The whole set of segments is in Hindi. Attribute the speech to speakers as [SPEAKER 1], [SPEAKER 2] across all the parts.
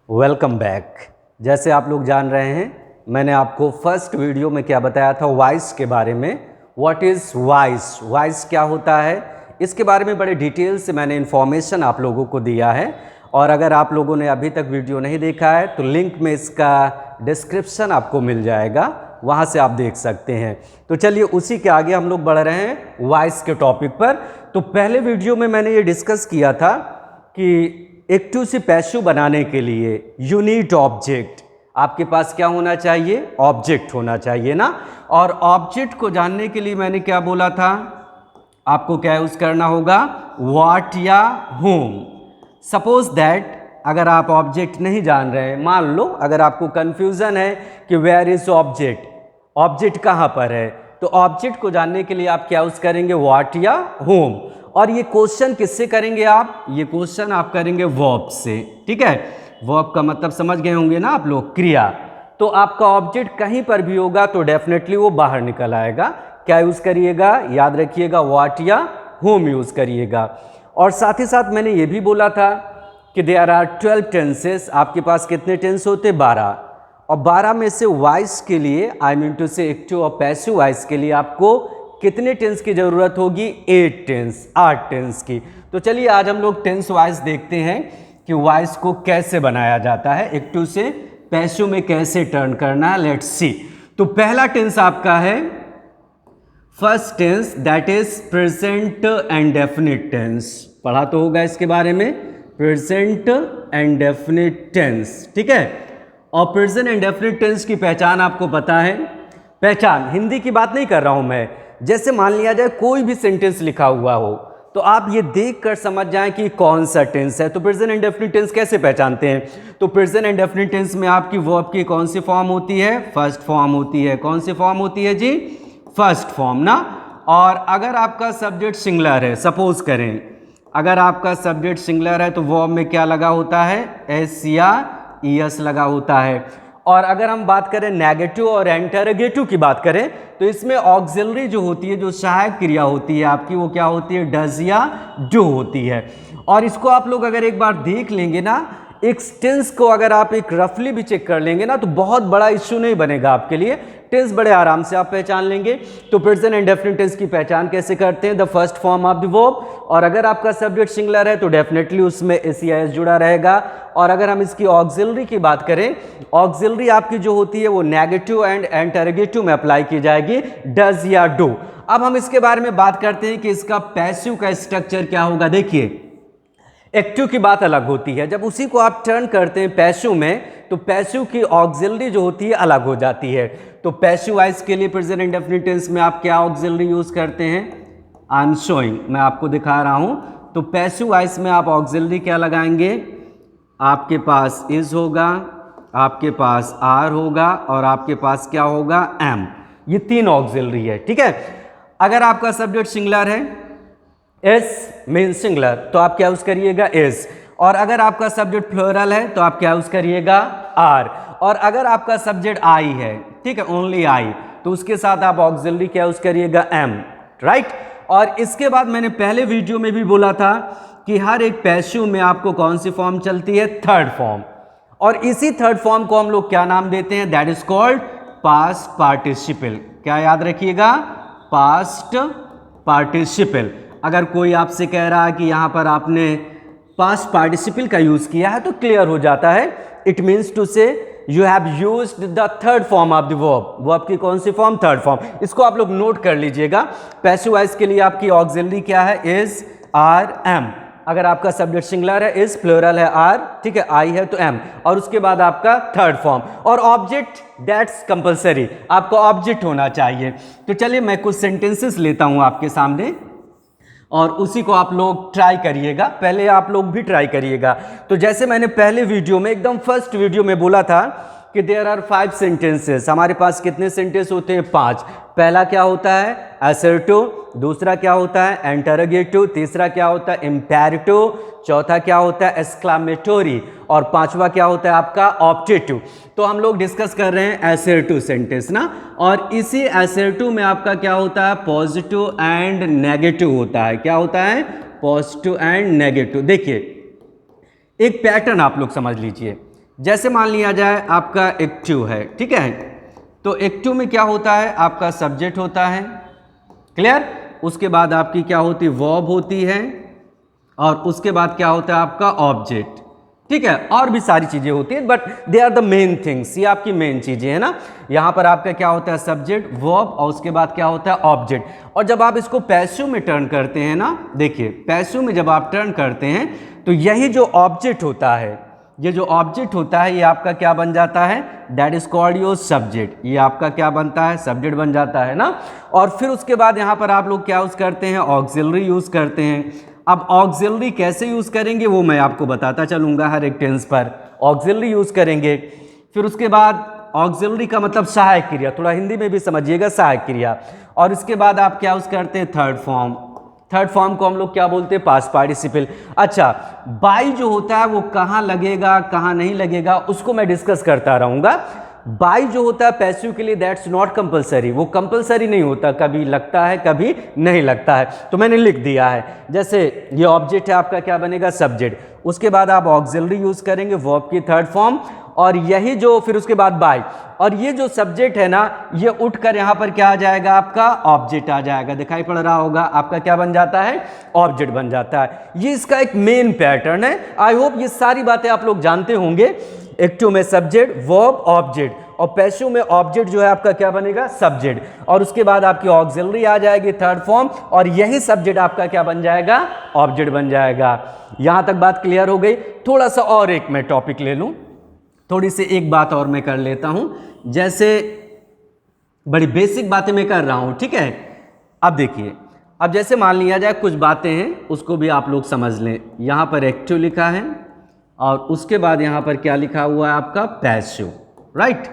[SPEAKER 1] Welcome back. जैसे आप लोग जान रहे हैं, मैंने आपको फर्स्ट वीडियो में क्या बताया था, वॉइस के बारे में। व्हाट इज़ वॉइस, वॉइस क्या होता है, इसके बारे में बड़े डिटेल से मैंने इन्फॉर्मेशन आप लोगों को दिया है। और अगर आप लोगों ने अभी तक वीडियो नहीं देखा है तो लिंक में इसका डिस्क्रिप्शन आपको मिल जाएगा, वहाँ से आप देख सकते हैं। तो चलिए उसी के आगे हम लोग बढ़ रहे हैं वॉइस के टॉपिक पर। तो पहले वीडियो में मैंने ये डिस्कस किया था कि एक्टिव से पैसिव बनाने के लिए यू नीड ऑब्जेक्ट। आपके पास क्या होना चाहिए, ऑब्जेक्ट होना चाहिए ना। और ऑब्जेक्ट को जानने के लिए मैंने क्या बोला था, आपको क्या यूज करना होगा, व्हाट या whom। सपोज दैट अगर आप ऑब्जेक्ट नहीं जान रहे हैं, मान लो अगर आपको कंफ्यूजन है कि वेयर इज ऑब्जेक्ट, ऑब्जेक्ट कहाँ पर है, तो ऑब्जेक्ट को जानने के लिए आप क्या यूज करेंगे, व्हाट या whom। और ये क्वेश्चन किससे करेंगे आप, ये क्वेश्चन आप करेंगे वर्ब से, ठीक है। वर्ब का मतलब समझ गए होंगे ना आप लोग, क्रिया। तो आपका ऑब्जेक्ट कहीं पर भी होगा तो डेफिनेटली वो बाहर निकल आएगा। क्या यूज करिएगा, याद रखिएगा, व्हाट या whom यूज करिएगा। और साथ ही साथ मैंने ये भी बोला था कि देयर आर 12 टेंसेस। आपके पास कितने टेंस होते, 12। और 12 में से वॉइस के लिए, आई मीन टू से एक्टिव और पैसिव वॉइस के लिए आपको कितने टेंस की जरूरत होगी, 8 टेंस, 8 टेंस की। तो चलिए आज हम लोग टेंस वॉइस देखते हैं कि वॉइस को कैसे बनाया जाता है, एक्टिव से पैसिव में कैसे टर्न करना है। Let's see. तो पहला टेंस आपका है first tense, that is present and definite tense. पढ़ा तो होगा इसके बारे में, प्रेजेंट एंड डेफिनिट टेंस, ठीक है। और प्रेजेंट एंड डेफिनिट टेंस की पहचान आपको पता है। पहचान, हिंदी की बात नहीं कर रहा हूं मैं। जैसे मान लिया जाए कोई भी सेंटेंस लिखा हुआ हो तो आप ये देख कर समझ जाएं कि कौन सा टेंस है। तो प्रेजेंट एंड डेफिनिट टेंस कैसे पहचानते हैं, तो प्रेजेंट एंड डेफिनिट टेंस में आपकी वर्ब की कौन सी फॉर्म होती है, फर्स्ट फॉर्म होती है। कौन सी फॉर्म होती है जी, फर्स्ट फॉर्म ना। और अगर आपका सब्जेक्ट सिंगुलर है, सपोज करें अगर आपका सब्जेक्ट सिंगुलर है तो वर्ब में क्या लगा होता है, एस या ईएस लगा होता है। और अगर हम बात करें नेगेटिव और इंटरोगेटिव की बात करें तो इसमें ऑक्सिलरी जो होती है, जो सहायक क्रिया होती है आपकी, वो क्या होती है, डज या डू होती है। और इसको आप लोग अगर एक बार देख लेंगे ना, एक टेंस को अगर आप एक रफली भी चेक कर लेंगे ना तो बहुत बड़ा इश्यू नहीं बनेगा आपके लिए, टेंस बड़े आराम से आप पहचान लेंगे। तो प्रेजेंट एंड डेफिनिट टेंस की पहचान कैसे करते हैं, the first form of the verb. और अगर आपका सब्जेक्ट सिंगुलर है तो डेफिनेटली उसमें एस या एस जुड़ा रहेगा। और अगर हम इसकी ऑक्सिलरी की बात करें, ऑक्सिलरी आपकी जो होती है वो नेगेटिव एंड इंटरोगेटिव में अप्लाई की जाएगी, डज या डू। अब हम इसके बारे में बात करते हैं कि इसका पैसिव का स्ट्रक्चर क्या होगा। देखिए, एक्टिव की बात अलग होती है, जब उसी को आप टर्न करते हैं पैसिव में तो पैसिव की ऑक्सिलरी जो होती है अलग हो जाती है। तो पैसिव वॉइस के लिए प्रेजेंट एंड डेफिनिट टेंस में आप क्या ऑक्सिलरी यूज करते हैं, आई एम शोइंग, मैं आपको दिखा रहा हूं। तो पैसिव वॉइस में आप ऑक्सिलरी क्या लगाएंगे, आपके पास इज होगा, आपके पास आर होगा और आपके पास क्या होगा, एम। ये 3 ऑक्सिलरी है, ठीक है। अगर आपका सब्जेक्ट सिंगुलर है, एस मीन सिंगुलर, तो आप क्या यूज करिएगा, एस। और अगर आपका सब्जेक्ट प्लूरल है तो आप क्या यूज करिएगा, आर। और अगर आपका सब्जेक्ट आई है, ठीक है, ओनली आई, तो उसके साथ आप ऑक्सिलरी क्या यूज करिएगा, एम, राइट। और इसके बाद मैंने पहले वीडियो में भी बोला था कि हर एक पैसिव में आपको कौन सी फॉर्म चलती है, थर्ड फॉर्म। और इसी थर्ड फॉर्म को हम लोग क्या नाम देते हैं, that is called past participle. क्या याद रखिएगा, पास्ट पार्टिसिपल। अगर कोई आपसे कह रहा है कि यहां पर आपने पास्ट पार्टिसिपल का यूज किया है तो क्लियर हो जाता है, इट मीन्स टू से you have used the third form of the verb. Verb की कौन सी फॉर्म, थर्ड फॉर्म। इसको आप लोग नोट कर लीजिएगा। पैसिव वॉइस के लिए आपकी ऑक्सिलरी क्या है, इज, आर, एम। अगर आपका सब्जेक्ट सिंगुलर है, इज, प्लूरल है, आर, ठीक है, आई है तो एम। और उसके बाद आपका थर्ड फॉर्म। और ऑब्जेक्ट, दैट्स कंपल्सरी, आपका ऑब्जेक्ट होना चाहिए। तो चलिए मैं कुछ सेंटेंसेस लेता हूं आपके सामने और उसी को आप लोग ट्राई करिएगा, पहले आप लोग भी ट्राई करिएगा। तो जैसे मैंने पहले वीडियो में, एकदम फर्स्ट वीडियो में बोला था कि देयर आर 5 सेंटेंसेस। हमारे पास कितने सेंटेंस होते हैं, 5। पहला क्या होता है, असर्टिव। दूसरा क्या होता है, इंटरोगेटिव। तीसरा क्या होता है, इंपेरेटिव। चौथा क्या होता है, एक्सक्लामेटोरी। और पांचवा क्या होता है आपका, ऑप्टेटिव। तो हम लोग डिस्कस कर रहे हैं असर्टिव सेंटेंस ना। और इसी असर्टिव में आपका क्या होता है, पॉजिटिव एंड नेगेटिव होता है। क्या होता है, पॉजिटिव एंड नेगेटिव। देखिए एक पैटर्न आप लोग समझ लीजिए, जैसे मान लिया जाए आपका एक्टिव है, ठीक है, तो एक्टिव में क्या होता है, आपका सब्जेक्ट होता है, क्लियर। उसके बाद आपकी क्या होती है, वर्ब होती है, और उसके बाद क्या होता है आपका ऑब्जेक्ट, ठीक है। और भी सारी चीजें होती हैं, but they are the main things, ये आपकी मेन चीजें है ना। यहां पर आपका क्या होता है, सब्जेक्ट, वर्ब, और उसके बाद क्या होता है ऑब्जेक्ट। और जब आप इसको पैसिव में टर्न करते हैं ना, देखिए पैसिव में जब आप टर्न करते हैं तो यही जो ऑब्जेक्ट होता है, ये जो ऑब्जेक्ट होता है, ये आपका क्या बन जाता है, that is called your subject. ये आपका क्या बनता है, सब्जेक्ट बन जाता है ना। और फिर उसके बाद यहाँ पर आप लोग क्या यूज करते हैं, ऑक्सिलरी यूज करते हैं। अब ऑक्सिलरी कैसे यूज करेंगे वो मैं आपको बताता चलूंगा, हर एक टेंस पर ऑक्सिलरी यूज करेंगे। फिर उसके बाद ऑक्सिलरी का मतलब सहायक क्रिया, थोड़ा हिंदी में भी समझिएगा, सहायक क्रिया। और इसके बाद आप क्या यूज करते हैं, थर्ड फॉर्म। थर्ड फॉर्म को हम लोग क्या बोलते हैं, पास्ट पार्टिसिपल। अच्छा, बाई जो होता है वो कहाँ लगेगा कहाँ नहीं लगेगा उसको मैं डिस्कस करता रहूंगा। बाई जो होता है पैसिव के लिए, दैट्स नॉट कंपलसरी, वो कंपलसरी नहीं होता, कभी लगता है कभी नहीं लगता है, तो मैंने लिख दिया है। जैसे ये ऑब्जेक्ट है आपका, क्या बनेगा, सब्जेक्ट। उसके बाद आप ऑक्सिलरी यूज करेंगे, वर्ब की थर्ड फॉर्म, और यही जो फिर उसके बाद बाय, और ये जो सब्जेक्ट है ना, ये उठकर यहाँ पर क्या आ जाएगा, आपका ऑब्जेक्ट आ जाएगा। दिखाई पड़ रहा होगा, आपका क्या बन जाता है, ऑब्जेक्ट बन जाता है। ये इसका एक मेन पैटर्न है। आई होप ये सारी बातें आप लोग जानते होंगे। एक्टिव में सब्जेक्ट, वर्ब, ऑब्जेक्ट, और पैसिव में ऑब्जेक्ट जो है आपका क्या बनेगा, सब्जेक्ट, और उसके बाद आपकी ऑक्सिलरी आ जाएगी, थर्ड फॉर्म, और यही सब्जेक्ट आपका क्या बन जाएगा, ऑब्जेक्ट बन जाएगा। यहां तक बात क्लियर हो गई। थोड़ा सा और एक मैं टॉपिक ले लूं, थोड़ी सी एक बात और मैं कर लेता हूं, जैसे बड़ी बेसिक बातें मैं कर रहा हूं, ठीक है। अब देखिए, अब जैसे मान लिया जाए कुछ बातें हैं, उसको भी आप लोग समझ लें। यहां पर एक्टिव लिखा है, और उसके बाद यहां पर क्या लिखा हुआ है आपका, पैसिव, राइट।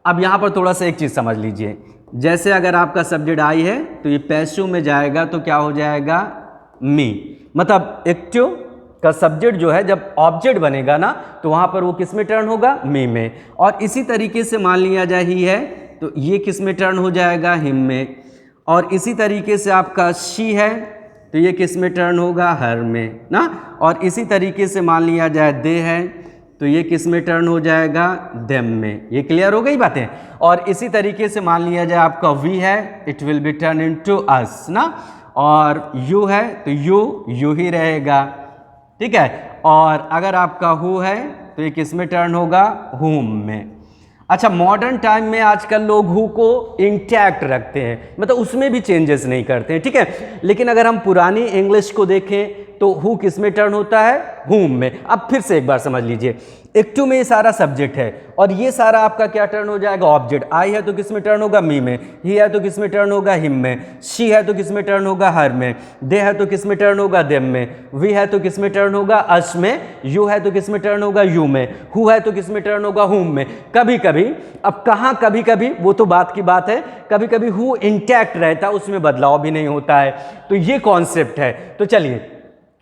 [SPEAKER 1] अब यहां पर थोड़ा सा एक चीज समझ लीजिए, जैसे अगर आपका सब्जेक्ट आई है तो ये पैसिव में जाएगा तो क्या हो जाएगा, मी, मतलब एक्टिव का सब्जेक्ट जो है जब ऑब्जेक्ट बनेगा ना तो वहां पर वो किस में टर्न होगा, मी में। और इसी तरीके से मान लिया जाए ही है तो ये किस में टर्न हो जाएगा, हिम में। और इसी तरीके से आपका शी है तो ये किस में टर्न होगा, हर में ना। और इसी तरीके से मान लिया जाए दे है तो ये किस में टर्न हो जाएगा, देम में। ये क्लियर हो गई बातें। और इसी तरीके से मान लिया जाए आपका वी है, it will be turn into अस ना। और यू है तो यू ही रहेगा, ठीक है। और अगर आपका हु है तो ये किस में टर्न होगा, हुम में। अच्छा, मॉडर्न टाइम में आजकल लोग हु को इंटैक्ट रखते हैं, मतलब उसमें भी चेंजेस नहीं करते हैं, ठीक है। लेकिन अगर हम पुरानी इंग्लिश को देखें तो हु किस में टर्न होता है, हुम में। अब फिर से एक बार समझ लीजिए, एक्टिव में ये सारा सब्जेक्ट है और ये सारा आपका क्या टर्न हो जाएगा, ऑब्जेक्ट। आई है तो किस में टर्न होगा, मी में। ही है तो किस में टर्न होगा, हिम में। शी है तो किस में टर्न होगा, हर में। दे है तो किस में टर्न होगा, देम में। वी है तो किस में टर्न होगा, अस में। यू है तो किस में टर्न होगा, यू में। हु है तो किस में टर्न होगा, हुम में। कभी कभी, अब कहाँ कभी कभी, वो तो बात की बात है, कभी कभी हु इंटैक्ट रहता है, उसमें बदलाव भी नहीं होता है। तो ये कॉन्सेप्ट है। तो चलिए,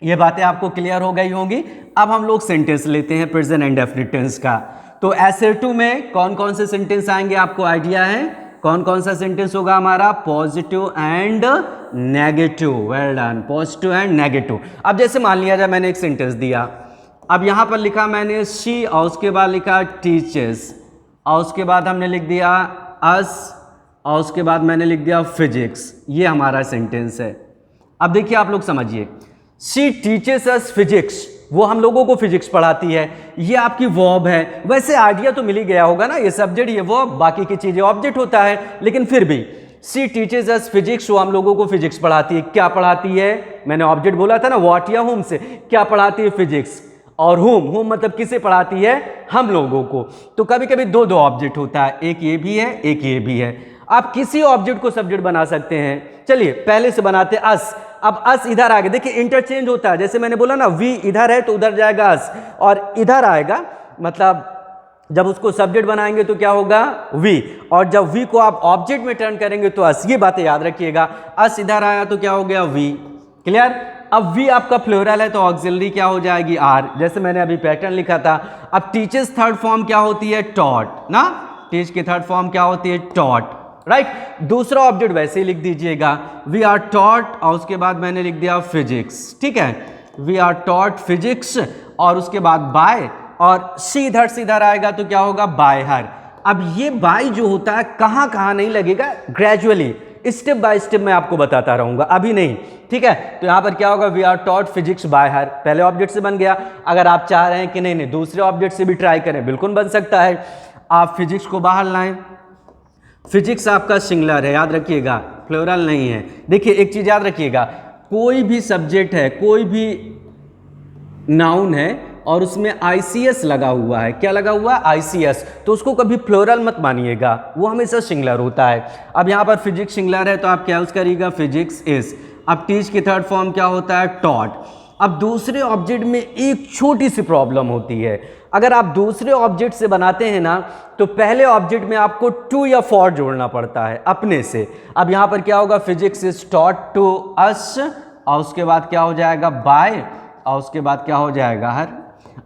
[SPEAKER 1] ये बातें आपको क्लियर हो गई होंगी। अब हम लोग सेंटेंस लेते हैं प्रेजेंट इंडेफिनिट टेंस का। तो एसर्टिव में कौन कौन से सेंटेंस आएंगे, आपको आइडिया है कौन कौन सा सेंटेंस होगा हमारा, positive and negative. Well done, positive and negative. अब जैसे मान लिया जाए मैंने एक सेंटेंस दिया, अब यहां पर लिखा मैंने शी, और उसके बाद लिखा टीचर्स, और उसके बाद हमने लिख दिया अस, और उसके बाद मैंने लिख दिया फिजिक्स। ये हमारा सेंटेंस है। अब देखिए आप लोग समझिए, शी टीचर्स अस फिजिक्स, वो हम लोगों को फिजिक्स पढ़ाती है, ये आपकी वर्ब है। वैसे आइडिया तो मिल ही गया होगा ना, ये सब्जेक्ट ये वर्ब, बाकी की चीजें ऑब्जेक्ट होता है, लेकिन फिर भी शी टीचर्स अस फिजिक्स, वो हम लोगों को फिजिक्स पढ़ाती है। क्या पढ़ाती है, मैंने ऑब्जेक्ट बोला था ना, व्हाट या हुम से, क्या पढ़ाती है, फिजिक्स। और हुम मतलब किसे पढ़ाती है, हम लोगों को। तो कभी कभी दो दो ऑब्जेक्ट होता है, एक ये भी है एक ये भी है। आप किसी ऑब्जेक्ट को सब्जेक्ट बना सकते हैं। चलिए पहले से बनाते अस। अब अस इधर आ गया, देखिए इंटरचेंज होता है। जैसे मैंने बोला ना, वी इधर है तो उधर जाएगा अस, और इधर आएगा, मतलब जब उसको सब्जेक्ट बनाएंगे तो क्या होगा, वी, और जब वी को आप ऑब्जेक्ट में टर्न करेंगे तो अस। ये बातें याद रखिएगा। अस इधर आया तो क्या हो गया, वी। क्लियर। अब वी आपका प्लूरल है तो ऑक्सिलरी क्या हो जाएगी, आर, जैसे मैंने अभी पैटर्न लिखा था। अब टीचर्स थर्ड फॉर्म क्या होती है, टॉट ना। टीच की थर्ड फॉर्म क्या होती है, टॉट, राइट। दूसरा ऑब्जेक्ट वैसे ही लिख दीजिएगा, वी आर टॉट, और उसके बाद मैंने लिख दिया फिजिक्स, ठीक है। वी आर टॉट फिजिक्स, और उसके बाद बाय, और शी इधर से इधर आएगा तो क्या होगा बाय हर। अब ये बाय जो होता है कहाँ कहाँ नहीं लगेगा, ग्रेजुअली स्टेप बाय स्टेप मैं आपको बताता रहूंगा, अभी नहीं, ठीक है। तो यहां पर क्या होगा, we are taught physics by her, पहले ऑब्जेक्ट से बन गया। अगर आप चाह रहे हैं कि नहीं दूसरे ऑब्जेक्ट से भी ट्राई करें, बिल्कुल बन सकता है। आप फिजिक्स को बाहर लाएं, फिजिक्स आपका सिंगुलर है, याद रखिएगा, प्लूरल नहीं है। देखिए एक चीज याद रखिएगा, कोई भी सब्जेक्ट है, कोई भी नाउन है और उसमें आईसीएस लगा हुआ है, क्या लगा हुआ है, आईसीएस, तो उसको कभी प्लूरल मत मानिएगा, वो हमेशा सिंगुलर होता है। अब यहाँ पर फिजिक्स सिंगुलर है तो आप क्या यूज करिएगा, फिजिक्स इज। अब टीच की थर्ड फॉर्म क्या होता है, टॉट। अब दूसरे ऑब्जेक्ट में एक छोटी सी प्रॉब्लम होती है, अगर आप दूसरे ऑब्जेक्ट से बनाते हैं ना तो पहले ऑब्जेक्ट में आपको टू या फॉर जोड़ना पड़ता है अपने से। अब यहाँ पर क्या होगा, physics is taught to us, और उसके बाद क्या हो जाएगा बाय, और उसके बाद क्या हो जाएगा हर।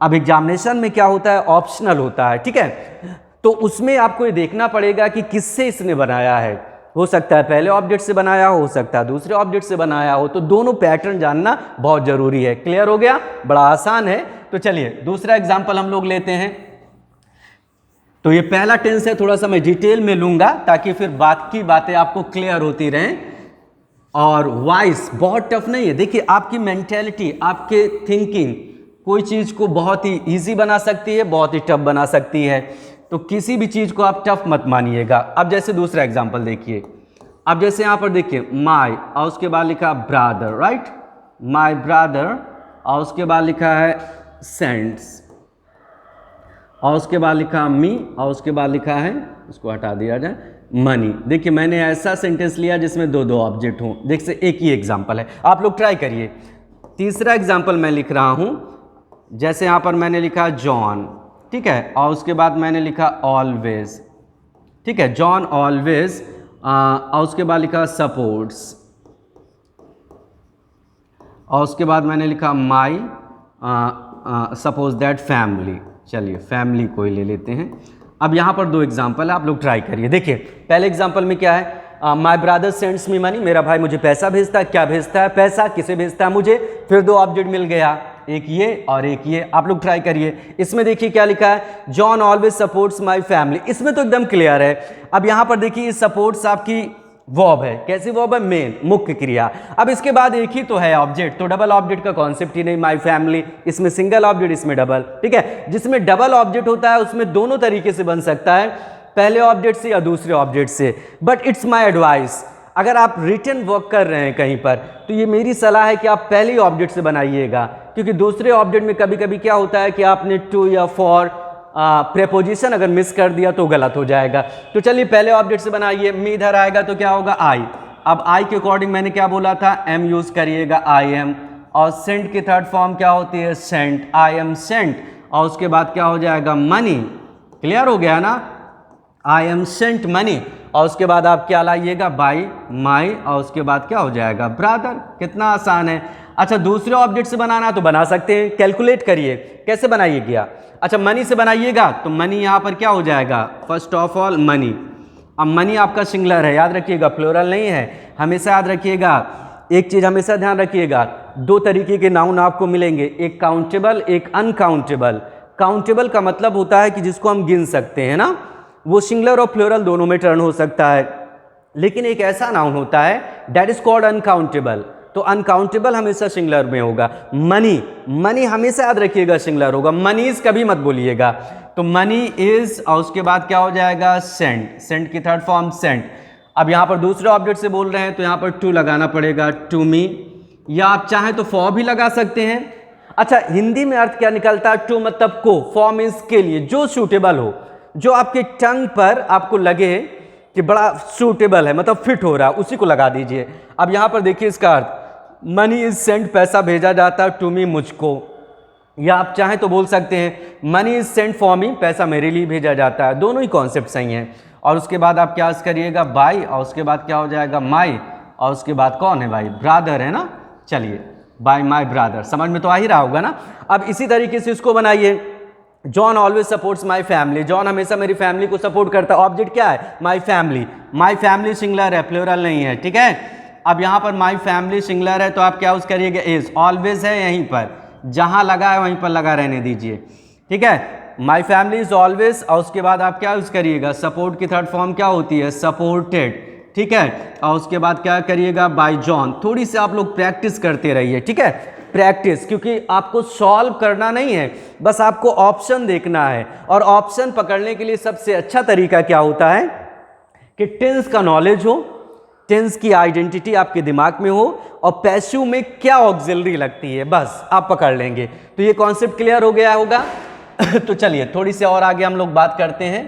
[SPEAKER 1] अब एग्जामिनेशन में क्या होता है, ऑप्शनल होता है, ठीक है, तो उसमें आपको ये देखना पड़ेगा कि किससे इसने बनाया है, हो सकता है पहले ऑब्जेक्ट से बनाया हो सकता है दूसरे ऑब्जेक्ट से बनाया हो, तो दोनों पैटर्न जानना बहुत जरूरी है। क्लियर हो गया, बड़ा आसान है। तो चलिए दूसरा एग्जाम्पल हम लोग लेते हैं। तो ये पहला टेंस है, थोड़ा सा मैं डिटेल में लूंगा ताकि फिर बाकी बातें आपको क्लियर होती रहें। और वॉइस बहुत टफ नहीं है, देखिए आपकी मेंटेलिटी, आपके थिंकिंग कोई चीज़ को बहुत ही इजी बना सकती है, बहुत ही टफ बना सकती है, तो किसी भी चीज़ को आप टफ मत मानिएगा। अब जैसे दूसरा एग्जांपल देखिए, अब जैसे यहाँ पर देखिए माय और उसके बाद लिखा ब्रदर, राइट, माय ब्रदर, और उसके बाद लिखा है सेंड्स, और उसके बाद लिखा मी, और उसके बाद लिखा है, उसको हटा दिया जाए, मनी। देखिए मैंने ऐसा सेंटेंस लिया जिसमें दो दो ऑब्जेक्ट हों, देखिए एक ही एग्जाम्पल है, आप लोग ट्राई करिए। तीसरा एग्जाम्पल मैं लिख रहा हूँ, जैसे यहाँ पर मैंने लिखा जॉन, ठीक है, और उसके बाद मैंने लिखा ऑलवेज, ठीक है, जॉन ऑलवेज, और उसके बाद लिखा सपोर्ट्स, और उसके बाद मैंने लिखा माई सपोज दैट फैमिली। चलिए फैमिली को ही ले लेते हैं। अब यहाँ पर दो एग्जाम्पल है, आप लोग ट्राई करिए। देखिए पहले एग्जाम्पल में क्या है, my brother sends me money, मेरा भाई मुझे पैसा भेजता है। क्या भेजता है, पैसा। किसे भेजता है, मुझे। फिर दो ऑब्जेक्ट मिल गया, एक ये और एक ये। आप लोग ट्राई करिए। इसमें देखिए क्या लिखा है, John always supports my family, इसमें तो एकदम क्लियर है। अब यहाँ पर देखिए सपोर्ट्स आपकी वर्ब है, कैसी वर्ब है, मेन, मुख्य क्रिया। अब इसके बाद एक ही तो है ऑब्जेक्ट, तो डबल ऑब्जेक्ट का कॉन्सेप्ट ही नहीं, माय फैमिली, इसमें सिंगल ऑब्जेक्ट, इसमें डबल, ठीक है। जिसमें डबल ऑब्जेक्ट होता है उसमें दोनों तरीके से बन सकता है, पहले ऑब्जेक्ट से या दूसरे ऑब्जेक्ट से। बट इट्स माय एडवाइस, अगर आप रिटन वर्क कर रहे हैं कहीं पर, तो ये मेरी सलाह है कि आप पहले ही ऑब्जेक्ट से बनाइएगा, क्योंकि दूसरे ऑब्जेक्ट में कभी कभी क्या होता है कि आपने टू या फॉर प्रेपोजिशन अगर मिस कर दिया तो गलत हो जाएगा। तो चलिए पहले ऑब्जेक्ट से बनाइए। मी इधर आएगा तो क्या होगा, आई। अब आई के अकॉर्डिंग मैंने क्या बोला था, एम यूज करिएगा, आई एम। और सेंट की थर्ड फॉर्म क्या होती है, सेंट, आई एम सेंट। और उसके बाद क्या हो जाएगा, मनी। क्लियर हो गया ना, आई एम सेंट मनी। और उसके बाद आप क्या लाइएगा, बाई, माई, और उसके बाद क्या हो जाएगा, ब्रदर। कितना आसान है। अच्छा दूसरे ऑब्जेक्ट से बनाना तो बना सकते हैं, कैलकुलेट करिए कैसे बनाइएगा। अच्छा मनी से बनाइएगा तो मनी यहाँ पर क्या हो जाएगा, फर्स्ट ऑफ ऑल मनी। अब मनी आपका सिंगुलर है, याद रखिएगा, प्लूरल नहीं है। हमेशा याद रखिएगा, एक चीज़ हमेशा ध्यान रखिएगा, दो तरीके के नाउन आपको मिलेंगे, एक काउंटेबल, एक अनकाउंटेबल। काउंटेबल का मतलब होता है कि जिसको हम गिन सकते हैं ना, वो सिंगुलर और प्लूरल दोनों में टर्न हो सकता है। लेकिन एक ऐसा नाउन होता है दैट इज कॉल्ड अनकाउंटेबल, तो अनकाउंटेबल हमेशा सिंगुलर में होगा। मनी, मनी हमेशा याद रखिएगा सिंगुलर होगा, मनीज कभी मत बोलिएगा। तो मनी इज, और उसके बाद क्या हो जाएगा, सेंट, सेंट की थर्ड फॉर्म सेंट। अब यहाँ पर दूसरे ऑब्जेक्ट से बोल रहे हैं तो यहाँ पर टू लगाना पड़ेगा, टू मी, या आप चाहें तो फॉर भी लगा सकते हैं। अच्छा हिंदी में अर्थ क्या निकलता है, टू मतलब को, फॉर मीन्स के लिए, जो सूटेबल हो, जो आपके टंग पर आपको लगे कि बड़ा सूटेबल है, मतलब फिट हो रहा है, उसी को लगा दीजिए। अब यहाँ पर देखिए इसका अर्थ, मनी इज सेंट, पैसा भेजा जाता है, टू मी, मुझको। या आप चाहें तो बोल सकते हैं money is sent for me, पैसा मेरे लिए भेजा जाता है। दोनों ही कॉन्सेप्ट सही हैं। और उसके बाद आप क्या करिएगा, बाई, और उसके बाद क्या हो जाएगा, माई, और उसके बाद कौन है भाई, ब्रदर है ना। चलिए बाय माई ब्रदर, समझ में तो आ ही रहा होगा ना। अब इसी तरीके से इसको बनाइए, John always supports my family, John हमेशा मेरी फैमिली को सपोर्ट करता है। ऑब्जेक्ट क्या है, my family, my family singular है, प्लूरल नहीं है, ठीक है। अब यहाँ पर माई फैमिली सिंगुलर है तो आप क्या यूज करिएगा, इज। ऑलवेज है यहीं पर, जहाँ लगा है वहीं पर लगा रहने दीजिए। ठीक है, माई फैमिली इज ऑलवेज, और उसके बाद आप क्या यूज करिएगा, सपोर्ट की थर्ड फॉर्म क्या होती है, सपोर्टेड। ठीक है, और उसके बाद क्या करिएगा, बाय जॉन। थोड़ी सी आप लोग प्रैक्टिस करते रहिए, ठीक है, प्रैक्टिस, क्योंकि आपको सॉल्व करना नहीं है, बस आपको ऑप्शन देखना है। और ऑप्शन पकड़ने के लिए सबसे अच्छा तरीका क्या होता है कि टेंस का नॉलेज हो, टेंस की आइडेंटिटी आपके दिमाग में हो, और पैसिव में क्या ऑक्सिलरी लगती है, बस आप पकड़ लेंगे। तो ये कॉन्सेप्ट क्लियर हो गया होगा। तो चलिए थोड़ी सी और आगे हम लोग बात करते हैं।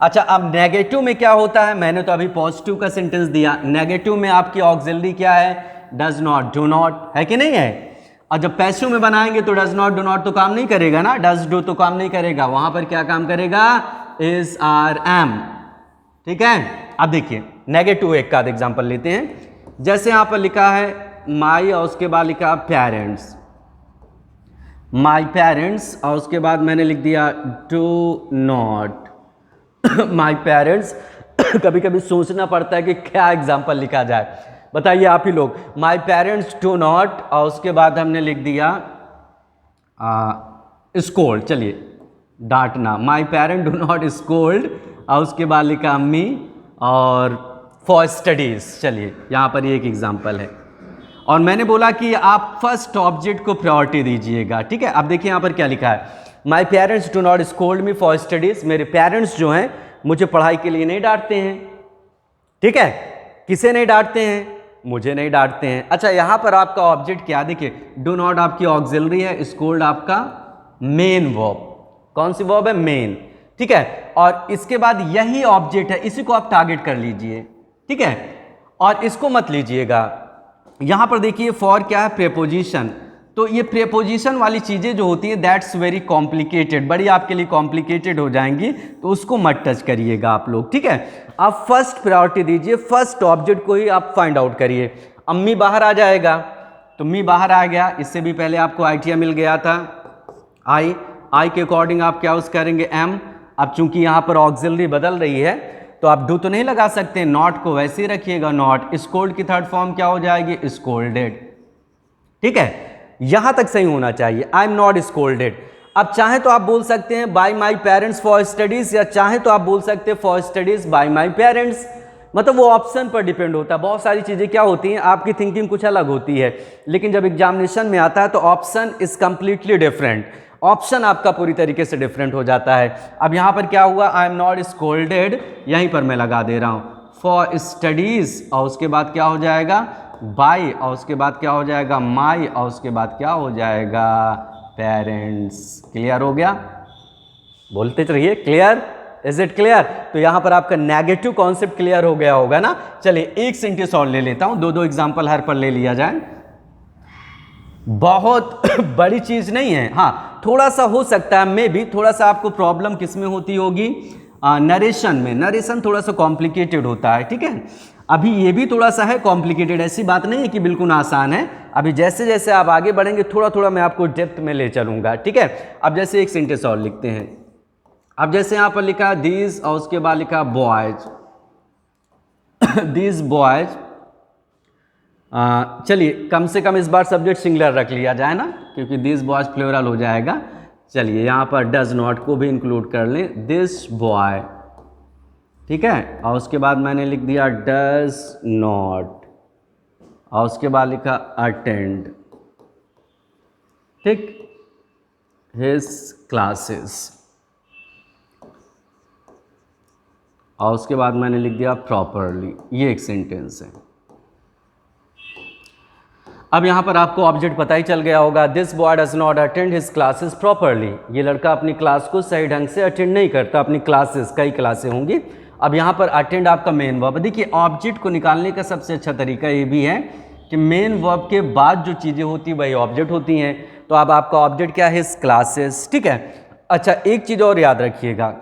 [SPEAKER 1] अच्छा, अब नेगेटिव में क्या होता है, मैंने तो अभी पॉजिटिव का सेंटेंस दिया, नेगेटिव में आपकी ऑक्सिलरी क्या है, डज नॉट, डू नॉट, है कि नहीं है। और जब पैसिव में बनाएंगे तो डज नॉट, डू नॉट तो काम नहीं करेगा ना, डज डू तो काम नहीं करेगा, वहां पर क्या काम करेगा, इज, आर, एम। ठीक है, अब देखिए नेगेटिव एक का एग्जांपल लेते हैं। जैसे यहां पर लिखा है माई, और उसके बाद लिखा पेरेंट्स, माई पेरेंट्स, और उसके बाद मैंने लिख दिया डू नॉट माई पेरेंट्स। कभी कभी सोचना पड़ता है कि क्या एग्जाम्पल लिखा जाए, बताइए आप ही लोग। माई पेरेंट्स डू नॉट, और उसके बाद हमने लिख दिया स्कोल्ड, चलिए डांटना, my parent do not scold, और उसके बाद लिखा मी, और फॉर स्टडीज। चलिए यहाँ पर ये एक एग्जाम्पल है, और मैंने बोला कि आप फर्स्ट ऑब्जेक्ट को प्रायोरिटी दीजिएगा। ठीक है, अब देखिए यहाँ पर क्या लिखा है, my parents do not scold me for studies, मेरे पेरेंट्स जो हैं मुझे पढ़ाई के लिए नहीं डांटते हैं। ठीक है, किसे नहीं डांटते हैं, मुझे नहीं डांटते हैं। अच्छा, यहाँ पर आपका ऑब्जेक्ट क्या, देखिए डू नॉट आपकी ऑक्सिलरी है, स्कोल्ड आपका मेन वर्ब। कौन सी वर्ब है, मेन। ठीक है, और इसके बाद यही ऑब्जेक्ट है, इसी को आप टारगेट कर लीजिए। ठीक है, और इसको मत लीजिएगा। यहां पर देखिए फॉर क्या है, प्रेपोजिशन। तो ये प्रेपोजिशन वाली चीजें जो होती हैं दैट्स वेरी कॉम्प्लिकेटेड, बड़ी आपके लिए कॉम्प्लिकेटेड हो जाएंगी, तो उसको मत टच करिएगा आप लोग। ठीक है, आप फर्स्ट प्रायोरिटी दीजिए, फर्स्ट ऑब्जेक्ट को ही आप फाइंड आउट करिए। अम्मी बाहर आ जाएगा, तो मी बाहर आ गया, इससे भी पहले आपको आइटिया मिल गया था, आई, आई के अकॉर्डिंग आप क्या यूज करेंगे, एम। अब चूंकि यहां पर ऑक्सिलरी बदल रही है तो आप डू तो नहीं लगा सकते, नॉट को वैसे ही रखिएगा, नॉट। स्कोल्ड की थर्ड फॉर्म क्या हो जाएगी, स्कोल्डेड। ठीक है, यहां तक सही होना चाहिए, आई एम नॉट स्कोल्डेड। अब चाहे तो आप बोल सकते हैं bye my parents for studies, या चाहे तो आप बोल सकते हैं for studies bye my parents, मतलब वो ऑप्शन पर डिपेंड होता है। बहुत सारी चीजें क्या होती हैं, आपकी थिंकिंग कुछ अलग होती है, लेकिन जब एग्जामिनेशन में आता है तो option is completely different, option आपका पूरी तरीके से डिफरेंट हो जाता है। अब यहां पर क्या हुआ, आई एम नॉट स्कोल्डेड, यहीं पर मैं लगा दे रहा हूं फॉर स्टडीज, और उसके बाद क्या हो जाएगा, बाय, और उसके बाद क्या हो जाएगा, माई, और उसके बाद क्या हो जाएगा, पेरेंट्स। क्लियर हो गया, बोलते रहिए, क्लियर, इज इट क्लियर। तो यहां पर आपका नेगेटिव कॉन्सेप्ट क्लियर हो गया होगा ना। चलिए एक सेंटेंस और ले लेता हूं, दो एग्जांपल हर पर ले लिया जाए, बहुत बड़ी चीज नहीं है। हाँ, थोड़ा सा हो सकता है, मे भी थोड़ा सा आपको प्रॉब्लम किस में होती होगी, नरेशन में। नरेशन थोड़ा सा कॉम्प्लिकेटेड होता है। ठीक है, अभी ये भी थोड़ा सा है कॉम्प्लिकेटेड, ऐसी बात नहीं है कि बिल्कुल आसान है। अभी जैसे जैसे आप आगे बढ़ेंगे थोड़ा थोड़ा मैं आपको डेप्थ में ले चलूंगा। ठीक है, अब जैसे एक सेंटेंस और लिखते हैं। अब जैसे यहां पर लिखा दीज, और उसके बाद लिखा बॉयज, दीज बॉयज। चलिए कम से कम इस बार सब्जेक्ट सिंगुलर रख लिया जाए ना, क्योंकि दिस बॉयज प्लूरल हो जाएगा। चलिए यहाँ पर डज नॉट को भी इंक्लूड कर लें, दिस बॉय। ठीक है, और उसके बाद मैंने लिख दिया डज नॉट, और उसके बाद लिखा अटेंड, ठीक, हिज क्लासेस, और उसके बाद मैंने लिख दिया प्रॉपरली। ये एक सेंटेंस है। अब यहाँ पर आपको ऑब्जेक्ट पता ही चल गया होगा, this boy does not attend his classes properly. ये लड़का अपनी क्लास को सही ढंग से अटेंड नहीं करता, अपनी क्लासेस, कई क्लासें होंगी। अब यहाँ पर अटेंड आपका मेन वर्ब। देखिए ऑब्जेक्ट को निकालने का सबसे अच्छा तरीका ये भी है कि मेन वर्ब के बाद जो चीज़ें होती हैं वही ऑब्जेक्ट होती हैं। तो अब आपका ऑब्जेक्ट क्या है, हिज क्लासेस। ठीक है, अच्छा एक चीज़ और याद रखिएगा,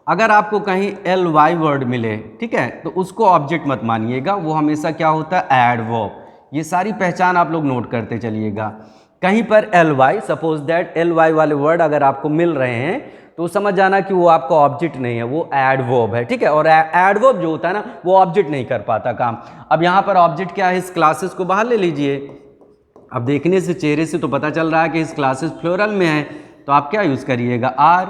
[SPEAKER 1] अगर आपको कहीं ly वर्ड मिले, ठीक है, तो उसको ऑब्जेक्ट मत मानिएगा, वो हमेशा क्या होता है, एडवर्ब। ये सारी पहचान आप लोग नोट करते चलिएगा। कहीं पर ly, सपोज दैट ly वाले वर्ड अगर आपको मिल रहे हैं तो समझ जाना कि वो आपका ऑब्जेक्ट नहीं है, वो एडवर्ब है। ठीक है, और एडवर्ब जो होता है ना वो ऑब्जेक्ट नहीं कर पाता काम। अब यहाँ पर ऑब्जेक्ट क्या है, इस क्लासेस को बाहर ले लीजिए। अब देखने से, चेहरे से तो पता चल रहा है कि इस क्लासेस प्लूरल में है, तो आप क्या यूज़ करिएगा, आर।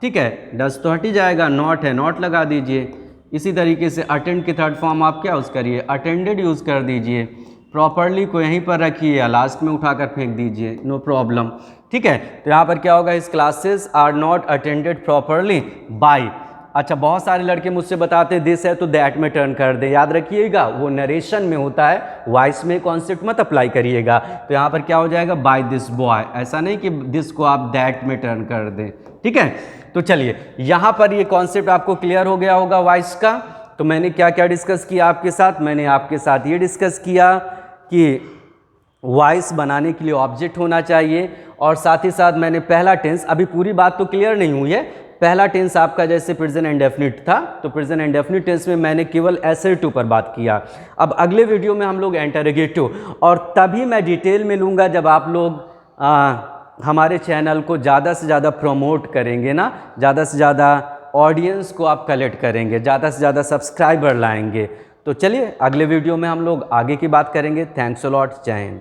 [SPEAKER 1] ठीक है, डज तो हट ही जाएगा, नॉट है नॉट लगा दीजिए। इसी तरीके से अटेंड की थर्ड फॉर्म आप क्या यूज़ करिए, अटेंडेड यूज़ कर दीजिए। प्रॉपरली को यहीं पर रखिए या लास्ट में उठाकर फेंक दीजिए, नो प्रॉब्लम। ठीक है, तो यहाँ पर क्या होगा, इस classes are not attended properly by. अच्छा, बहुत सारे लड़के मुझसे बताते हैं दिस है तो दैट में टर्न कर दे। याद रखिएगा वो नरेशन में होता है, वॉइस में कॉन्सेप्ट मत अप्लाई करिएगा। तो यहाँ पर क्या हो जाएगा, बाय दिस बॉय, ऐसा नहीं कि दिस को आप दैट में टर्न कर दें। ठीक है, तो चलिए यहाँ पर ये कॉन्सेप्ट आपको क्लियर हो गया होगा वॉइस का। तो मैंने क्या क्या डिस्कस किया आपके साथ, मैंने आपके साथ ये डिस्कस किया कि वॉइस बनाने के लिए ऑब्जेक्ट होना चाहिए, और साथ ही साथ मैंने पहला टेंस, अभी पूरी बात तो क्लियर नहीं हुई है, पहला टेंस आपका जैसे प्रेजेंट इंडेफिनिट था, तो प्रेजेंट इंडेफिनिट टेंस में मैंने केवल एसर्टिव पर बात किया। अब अगले वीडियो में हम लोग इंटरोगेटिव, और तभी मैं डिटेल में लूँगा जब आप लोग हमारे चैनल को ज़्यादा से ज़्यादा प्रमोट करेंगे ना, ज़्यादा से ज़्यादा ऑडियंस को आप कलेक्ट करेंगे, ज़्यादा से ज़्यादा सब्सक्राइबर लाएंगे। तो चलिए अगले वीडियो में हम लोग आगे की बात करेंगे। थैंक्स अ लॉट, जय हिंद।